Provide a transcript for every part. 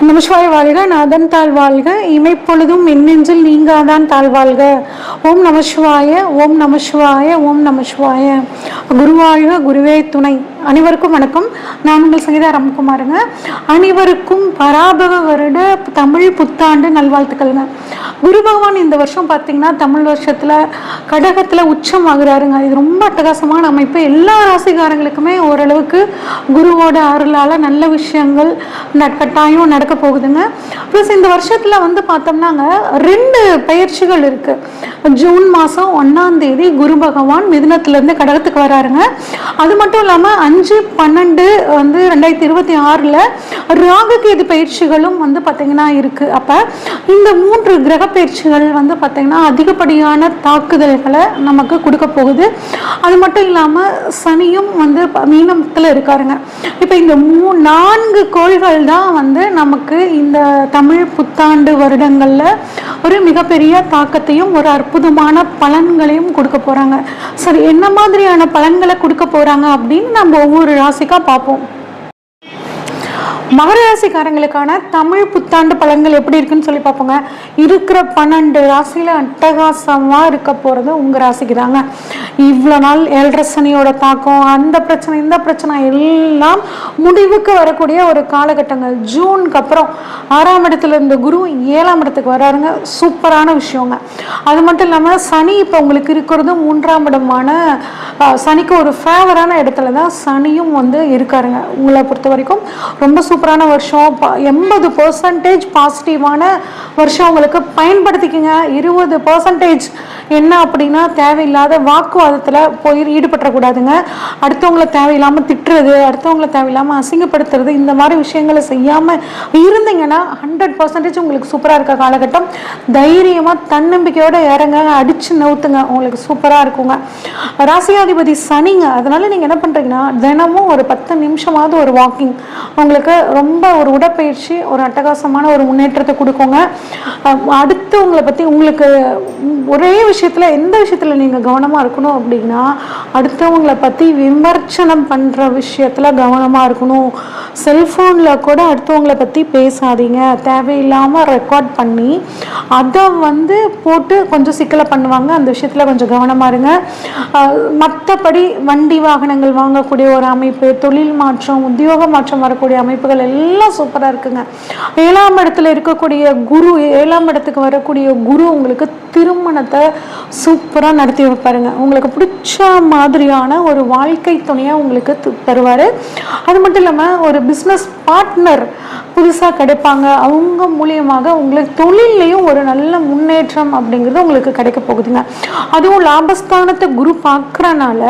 நமசிவாய வாழ்க, நாதன் தாழ்வாழ்க, இமைப்பொழுதும் மின்னெஞ்சில் நீங்காதான் தாழ்வாழ்க. ஓம் நமசிவாய, ஓம் நமசிவாய, ஓம் நமசிவாய. குருவாழ்க, குருவே துணை. அனைவருக்கும் வணக்கம். நான் உங்கள் சங்கீதா ராம்குமாருங்க. அனைவருக்கும் பராபவ வருட தமிழ் புத்தாண்டு நல்வாழ்த்துக்கள்ங்க. குரு பகவான் இந்த வருஷம் பார்த்தீங்கன்னா தமிழ் வருஷத்தில் கடகத்தில் உச்சம் ஆகுறாருங்க. இது ரொம்ப அட்டகாசமான அமைப்பு. எல்லா ராசிக்காரங்களுக்குமே ஓரளவுக்கு குருவோட அருளால் நல்ல விஷயங்கள் கட்டாயம் நடக்க போகுதுங்க. ப்ளஸ் இந்த வருஷத்தில் வந்து பார்த்தோம்னாங்க 2 பயிற்சிகள் இருக்குது. ஜூன் மாதம் 1ஆம் தேதி குரு பகவான் மிதுனத்திலேருந்து கடகத்துக்கு வராருங்க. அது மட்டும் இல்லாமல் 5/12 வந்து 2026 ராகுகேது பயிற்சிகளும் வந்து பார்த்தீங்கன்னா இருக்குது. அப்போ இந்த 3 கிரக பயிற்சிகள் வந்து பார்த்தீங்கன்னா அதிகப்படியான தாக்குதல்களை நமக்கு கொடுக்க போகுது. அது மட்டும் இல்லாமல் சனியும் வந்து மீனத்தில் இருக்காருங்க. இப்போ இந்த 4 கோள்கள் தான் வந்து நமக்கு இந்த தமிழ் புத்தாண்டு வருடங்களில் ஒரு மிகப்பெரிய தாக்கத்தையும் ஒரு அற்புதமான பலன்களையும் கொடுக்க போகிறாங்க. சரி, என்ன மாதிரியான பலன்களை கொடுக்க போகிறாங்க அப்படின்னு நம்ம ஒவ்வொரு ராசிக்காக பார்ப்போம். மகர ராசிக்காரங்களுக்கான தமிழ் புத்தாண்டு பலன்கள் எப்படி இருக்குன்னு சொல்லி பார்ப்போங்க. இருக்கிற 12 ராசியில் அட்டகாசமாக இருக்க போகிறது உங்கள் ராசிக்கு தாங்க. இவ்வளோ நாள் 7.5 சனியோட தாக்கம், அந்த பிரச்சனை இந்த பிரச்சனை எல்லாம் முடிவுக்கு வரக்கூடிய ஒரு காலகட்டங்கள். ஜூனுக்கு அப்புறம் 6ஆம் இடத்துல இருந்த குரு 7ஆம் இடத்துக்கு வராருங்க. சூப்பரான விஷயங்க. அது மட்டும் இல்லாமல் சனி இப்போ உங்களுக்கு இருக்கிறது 3ஆம் இடமான சனிக்கு ஒரு ஃபேவரான இடத்துல தான் சனியும் வந்து இருக்காருங்க. உங்களை பொறுத்த வரைக்கும் ரொம்ப சூப்பரான வருஷம். 80% பாசிட்டிவான வருஷம் உங்களுக்கு பயன்படுத்திக்கங்க. 20% என்ன அப்படின்னா தேவையில்லாத வாக்குவாதத்தில் போய் ஈடுபட்டக்கூடாதுங்க. அடுத்தவங்களை தேவையில்லாமல் திட்டுறது, அடுத்தவங்களை தேவையில்லாமல் அசிங்கப்படுத்துறது, இந்த மாதிரி விஷயங்களை செய்யாமல் இருந்தீங்கன்னா 100% உங்களுக்கு சூப்பராக இருக்க காலகட்டம். தைரியமாக தன்னம்பிக்கையோடு இறங்க, அடித்து நவுத்துங்க, உங்களுக்கு சூப்பராக இருக்குங்க. ராசியாதிபதி சனிங்க. அதனால் நீங்கள் என்ன பண்ணுறீங்கன்னா தினமும் ஒரு 10 நிமிஷமாவது ஒரு வாக்கிங் உங்களுக்கு ரொம்ப ஒரு உடற்பயிற்சி ஒரு அட்டகாசமான ஒரு முன்னேற்றத்தை கொடுக்குங்க. அடுத்தவங்களை பற்றி உங்களுக்கு ஒரே விஷயத்தில் எந்த விஷயத்தில் நீங்கள் கவனமாக இருக்கணும் அப்படின்னா அடுத்தவங்களை பற்றி விமர்சனம் பண்ணுற விஷயத்தில் கவனமாக இருக்கணும். செல்ஃபோனில் கூட அடுத்தவங்களை பற்றி பேசாதீங்க. தேவையில்லாமல் ரெக்கார்ட் பண்ணி அதை வந்து போட்டு கொஞ்சம் சிக்கலை பண்ணுவாங்க. அந்த விஷயத்தில் கொஞ்சம் கவனமாக இருங்க. மற்றபடி வண்டி வாகனங்கள் வாங்கக்கூடிய ஒரு அமைப்பு, தொழில் மாற்றம், உத்தியோக மாற்றம் வரக்கூடிய அமைப்புகள் எல்லாம் சூப்பராக இருக்குங்க. 7ஆம் இடத்துல இருக்கக்கூடிய குரு, 7ஆம் இடத்துக்கு வரக்கூடிய குரு உங்களுக்கு திருமணத்தை சூப்பராக நடத்தி வைப்பாருங்க. உங்களுக்கு பிடிச்ச மாதிரியான ஒரு வாழ்க்கை துணையாக உங்களுக்கு தருவார். அது மட்டும் இல்லாமல் ஒரு பிஸ்னஸ் பார்ட்னர் புதுசாக கிடைப்பாங்க. அவங்க மூலியமாக உங்களுக்கு தொழிலையும் ஒரு நல்ல முன்னேற்றம் அப்படிங்கிறது உங்களுக்கு கிடைக்க போகுதுங்க. அதுவும் லாபஸ்தானத்தை குரு பார்க்குறனால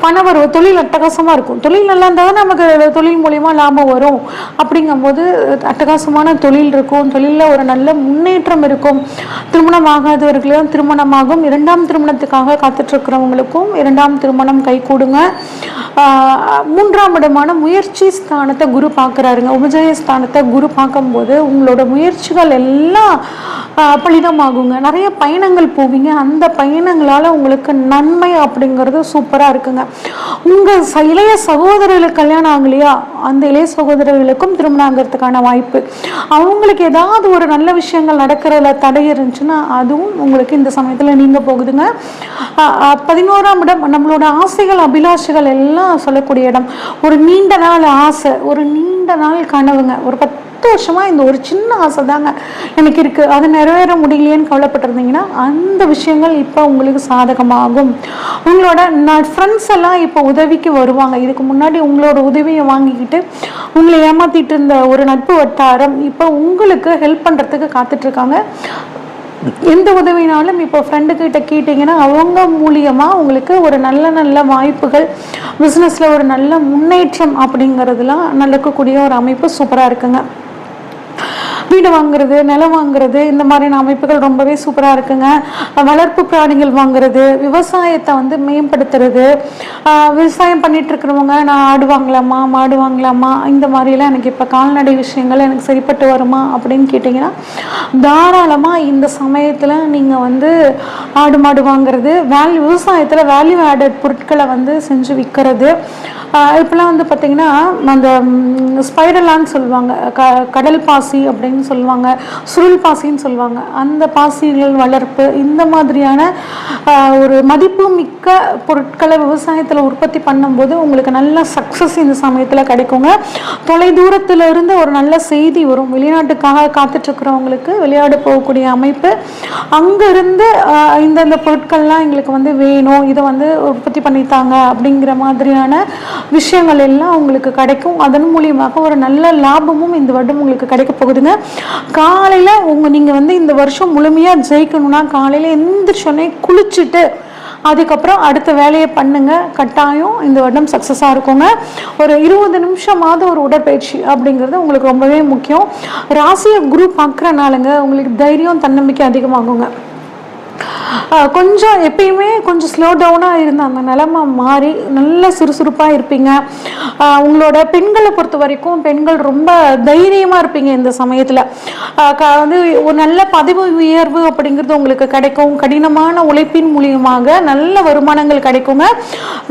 பண வரும், தொழில் அட்டகாசமாக இருக்கும். தொழில் நல்லா இருந்தால் தான் நமக்கு தொழில் மூலிமா லாபம் வரும். அப்படிங்கும்போது அட்டகாசமான தொழில் இருக்கும். தொழிலில் ஒரு நல்ல முன்னேற்றம் இருக்கும். திருமணம் ஆகாதவர்களும் திருமணமாகும். 2ஆம் திருமணத்துக்காக காத்துட்ருக்கிறவங்களுக்கும் 2ஆம் திருமணம் கை கூடுங்க. 3ஆம் இடமான முயற்சி ஸ்தானத்தை குரு பார்க்குறாருங்க. உபஜய ஸ்தானத்தை குரு பார்க்கும்போது உங்களோட முயற்சிகள் எல்லாம் பலிதமாகுங்க. நிறைய பயணங்கள் போவீங்க. அந்த பயணங்களால் உங்களுக்கு நன்மை அப்படிங்கிறது சூப்பராக இருக்குங்க. உங்கள் இளைய சகோதரர்களுக்கு கல்யாணம் ஆகலையா, அந்த இளைய சகோதரர்களுக்கும் திருமணம் ஆகிறதுக்கான வாய்ப்பு. அவங்களுக்கு ஏதாவது ஒரு நல்ல விஷயங்கள் நடக்கிறதுல தடை இருந்துச்சுன்னா அதுவும் உங்களுக்கு இந்த சமயத்தில் நீங்க போகுதுங்க. 11ஆம் இடம் நம்மளோட ஆசைகள் அபிலாஷைகள் எல்லாம் சொல்லக்கூடிய இடம். ஒரு நீண்ட நாள் ஆசை, ஒரு நீண்ட நாள் கனவுங்க. ஒரு 10 வருஷமாக இந்த ஒரு சின்ன ஆசை தாங்க எனக்கு இருக்குது, அது நிறைவேற முடியலையேன்னு கவலைப்பட்டிருந்தீங்கன்னா அந்த விஷயங்கள் இப்போ உங்களுக்கு சாதகமாகும். உங்களோட ஃப்ரெண்ட்ஸ் எல்லாம் இப்போ உதவிக்கு வருவாங்க. இதுக்கு முன்னாடி உங்களோட உதவியை வாங்கிக்கிட்டு உங்களை ஏமாற்றிட்டு இருந்த ஒரு நட்பு வட்டாரம் இப்போ உங்களுக்கு ஹெல்ப் பண்ணுறதுக்கு காத்துட்ருக்காங்க. எந்த உதவினாலும் இப்போ ஃப்ரெண்டுக்கிட்ட கேட்டிங்கன்னா அவங்க மூலியமாக உங்களுக்கு ஒரு நல்ல நல்ல வாய்ப்புகள், பிஸ்னஸில் ஒரு நல்ல முன்னேற்றம் அப்படிங்கிறதுலாம் நடக்கக்கூடிய ஒரு அமைப்பு சூப்பராக இருக்குங்க. வீடு வாங்குறது, நிலம் வாங்குறது, இந்த மாதிரியான அமைப்புகள் ரொம்பவே சூப்பராக இருக்குங்க. வளர்ப்பு பிராணிகள் வாங்குறது, விவசாயத்தை வந்து மேம்படுத்துறது, விவசாயம் பண்ணிட்டு இருக்கிறவங்க நான் ஆடு வாங்கலாமா, மாடு வாங்கலாமா, இந்த மாதிரிலாம் எனக்கு இப்போ கால்நடை விஷயங்கள் எனக்கு சரிப்பட்டு வருமா அப்படின்னு கேட்டிங்கன்னா தாராளமாக இந்த சமயத்தில் நீங்கள் வந்து ஆடு மாடு வாங்குறது, விவசாயத்தில் வேல்யூ ஆடட் பொருட்களை வந்து செஞ்சு விற்கிறது. இப்போலாம் வந்து பார்த்திங்கன்னா அந்த ஸ்பைடர்லான்னு சொல்லுவாங்க, கடல் பாசி அப்படின்னு சொல்லுவாங்க, சுருள் பாசின்னு சொல்லுவாங்க, அந்த பாசிகள் வளர்ப்பு, இந்த மாதிரியான ஒரு மதிப்பு மிக்க பொருட்களை விவசாயத்தில் உற்பத்தி பண்ணும்போது உங்களுக்கு நல்ல சக்ஸஸ் இந்த சமயத்தில் கிடைக்குங்க. தொலை தூரத்தில் இருந்து ஒரு நல்ல செய்தி வரும், வெளிநாட்டுக்காக காத்துட்ருக்கிறவங்களுக்கு வெளிநாடு போகக்கூடிய அமைப்பு, அங்கேருந்து இந்தந்த பொருட்கள்லாம் எங்களுக்கு வந்து வேணும், இதை வந்து உற்பத்தி பண்ணித்தாங்க அப்படிங்கிற மாதிரியான விஷயங்கள் எல்லாம் உங்களுக்கு கிடைக்கும். அதன் மூலியமாக ஒரு நல்ல லாபமும் இந்த வருடம் உங்களுக்கு கிடைக்க போகுதுங்க. காலையில் நீங்கள் வந்து இந்த வருஷம் முழுமையாக ஜெயிக்கணும்னா காலையில் எந்திரிச்சோடனே குளிச்சுட்டு அதுக்கப்புறம் அடுத்த வேலையை பண்ணுங்க. கட்டாயம் இந்த வருடம் சக்ஸஸாக இருக்குங்க. ஒரு 20 நிமிஷமாவது ஒரு உடற்பயிற்சி அப்படிங்கிறது உங்களுக்கு ரொம்பவே முக்கியம். ராசியை குரு பார்க்குறனாலங்க உங்களுக்கு தைரியம் தன்னம்பிக்கை அதிகமாகுங்க. கொஞ்சம் எப்பயுமே கொஞ்சம் ஸ்லோ டவுனாக இருந்த அந்த நிலைமை மாறி நல்ல சுறுசுறுப்பாக இருப்பீங்க. உங்களோட பெண்களை பொறுத்த வரைக்கும் பெண்கள் ரொம்ப தைரியமாக இருப்பீங்க இந்த சமயத்தில். வந்து ஒரு நல்ல பதவி உயர்வு அப்படிங்கிறது உங்களுக்கு கிடைக்கும். கடினமான உழைப்பின் மூலியமாக நல்ல வருமானங்கள் கிடைக்குங்க.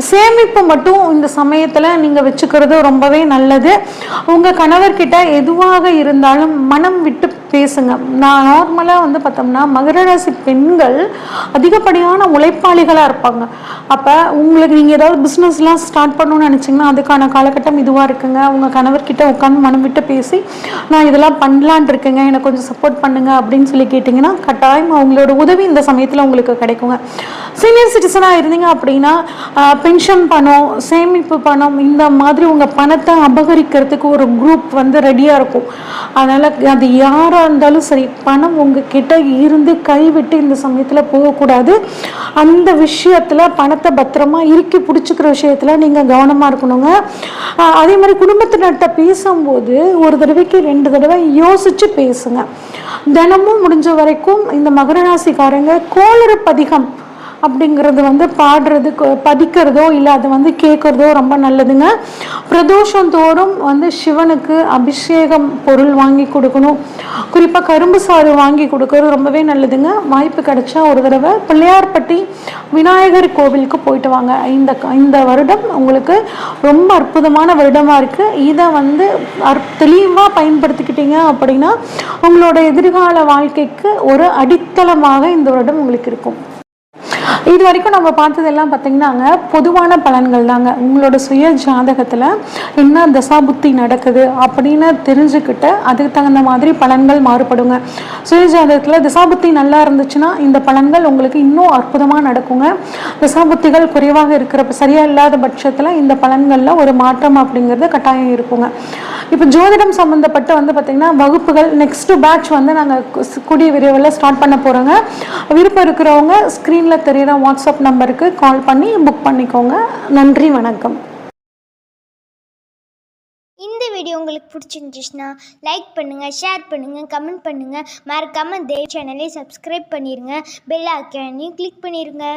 சேமிப்பு மட்டும் இந்த சமயத்தில் நீங்கள் வச்சுக்கிறது ரொம்பவே நல்லது. உங்கள் கணவர்கிட்ட எதுவாக இருந்தாலும் மனம் விட்டு பேசுங்க. நான் நார்மலாக வந்து பார்த்தோம்னா மகர ராசி பெண்கள் அதிகப்படியான உழைப்பாளிகளாக இருப்பாங்க. அப்போ உங்களுக்கு நீங்கள் ஏதாவது பிஸ்னஸ்லாம் ஸ்டார்ட் பண்ணணும்னு நினச்சிங்கன்னா அதுக்கான காலகட்டம் இதுவாக இருக்குங்க. உங்கள் கணவர்கிட்ட உட்காந்து மனம் விட்டு பேசி நான் இதெல்லாம் பண்ணலான் இருக்கேங்க, எனக்கு கொஞ்சம் சப்போர்ட் பண்ணுங்க அப்படின்னு சொல்லி கேட்டிங்கன்னா கட்டாயம் அவங்களோட உதவி இந்த சமயத்தில் உங்களுக்கு கிடைக்குங்க. சீனியர் சிட்டிசனாக இருந்தீங்க அப்படின்னா பென்ஷன் பணம், சேமிப்பு பணம், இந்த மாதிரி உங்கள் பணத்தை அபகரிக்கிறதுக்கு ஒரு குரூப் வந்து ரெடியாக இருக்கும். அதனால் அது யாராக இருந்தாலும் சரி, பணம் உங்ககிட்ட இருந்து கைவிட்டு இந்த சமயத்தில் போகக்கூடாது. அந்த விஷயத்தில் பணத்தை பத்திரமா இறுக்கி பிடிச்சிக்கிற விஷயத்தில் நீங்கள் கவனமாக இருக்கணுங்க. அதே மாதிரி குடும்பத்தினர்கிட்ட பேசும்போது ஒரு தடவைக்கு 2 தடவை யோசித்து பேசுங்க. தினமும் முடிஞ்ச வரைக்கும் இந்த மகர ராசிக்காரங்க கோளறு பதிகம் அப்படிங்கிறது வந்து பாடுறது, பதிக்கிறதோ இல்லை அதை வந்து கேட்குறதோ ரொம்ப நல்லதுங்க. பிரதோஷம் தோறும் வந்து சிவனுக்கு அபிஷேகம் பொருள் வாங்கி கொடுக்கணும். குறிப்பாக கரும்பு சாறு வாங்கி கொடுக்கறது ரொம்பவே நல்லதுங்க. வாய்ப்பு கிடைச்சா ஒரு தடவை பிள்ளையார்பட்டி விநாயகர் கோவிலுக்கு போயிட்டு வாங்க. இந்த வருடம் உங்களுக்கு ரொம்ப அற்புதமான வருடமாக இருக்குது. இதை வந்து தெளிவாக பயன்படுத்திக்கிட்டீங்க அப்படின்னா உங்களோட எதிர்கால வாழ்க்கைக்கு ஒரு அடித்தளமாக இந்த வருடம் உங்களுக்கு இருக்கும். இது வரைக்கும் நம்ம பார்த்ததெல்லாம் பார்த்தீங்கன்னாங்க பொதுவான பலன்கள் தாங்க. உங்களோட சுய ஜாதகத்தில் என்ன தசாபுத்தி நடக்குது அப்படின்னு தெரிஞ்சுக்கிட்டு அதுக்கு தகுந்த மாதிரி பலன்கள் மாறுபடுங்க. சுய ஜாதகத்தில் தசாபுத்தி நல்லா இருந்துச்சுன்னா இந்த பலன்கள் உங்களுக்கு இன்னும் அற்புதமாக நடக்குங்க. தசாபுத்திகள் குறைவாக இருக்கிற சரியாக இல்லாத பட்சத்தில் இந்த பலன்களில் ஒரு மாற்றம் அப்படிங்கிறது கட்டாயம் இருக்குங்க. இப்போ ஜோதிடம் சம்மந்தப்பட்டு வந்து பார்த்திங்கன்னா வகுப்புகள் நெக்ஸ்ட் பேட்ச் வந்து நாங்கள் கூடிய விரைவில் ஸ்டார்ட் பண்ண போகிறோங்க. விருப்பம் இருக்கிறவங்க ஸ்க்ரீனில் தெரிகிற வாட்ஸ்அப் நம்பருக்கு கால் பண்ணி புக் பண்ணிக்கோங்க. நன்றி, வணக்கம். இந்த வீடியோ உங்களுக்கு பிடிச்சிருந்துச்சுன்னா லைக் பண்ணுங்கள், ஷேர் பண்ணுங்கள், கமெண்ட் பண்ணுங்கள். மறக்காமல் தேவ் சேனலை சப்ஸ்கிரைப் பண்ணிடுங்க. பெல் ஐக்கானையும் கிளிக் பண்ணிடுங்க.